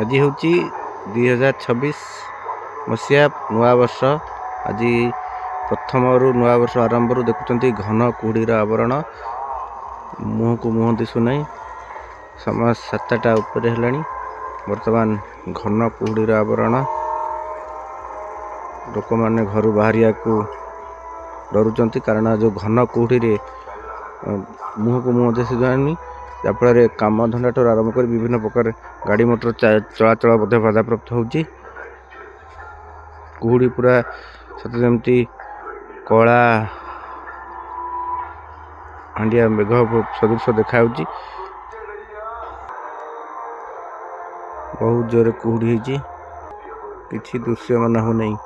आज हूँ 2026 मसीहा नुआ वर्ष। आज प्रथम नुआ वर्ष आरंभ देखुं घन कुहड़ीर आवरण, मुह को मुह दिशुना। समय 7टा उपर है। बर्तमान घन कुहड़ीर आवरण, लोक मैंने घर बाहर को डरुंच कारण जो घन कुहड़ी मुह को मुह दिशु जानी, जहाँफल काम धंदा ठार आरंभ कर विभिन्न प्रकार गाड़ी मोटर चलाचल बाधाप्राप्त होची। कुहड़ी पूरा सत जमती कला हांडिया मेघ सदृश देखा, बहुत जोर कुहड़ी किसी दृश्य मन हो नहीं।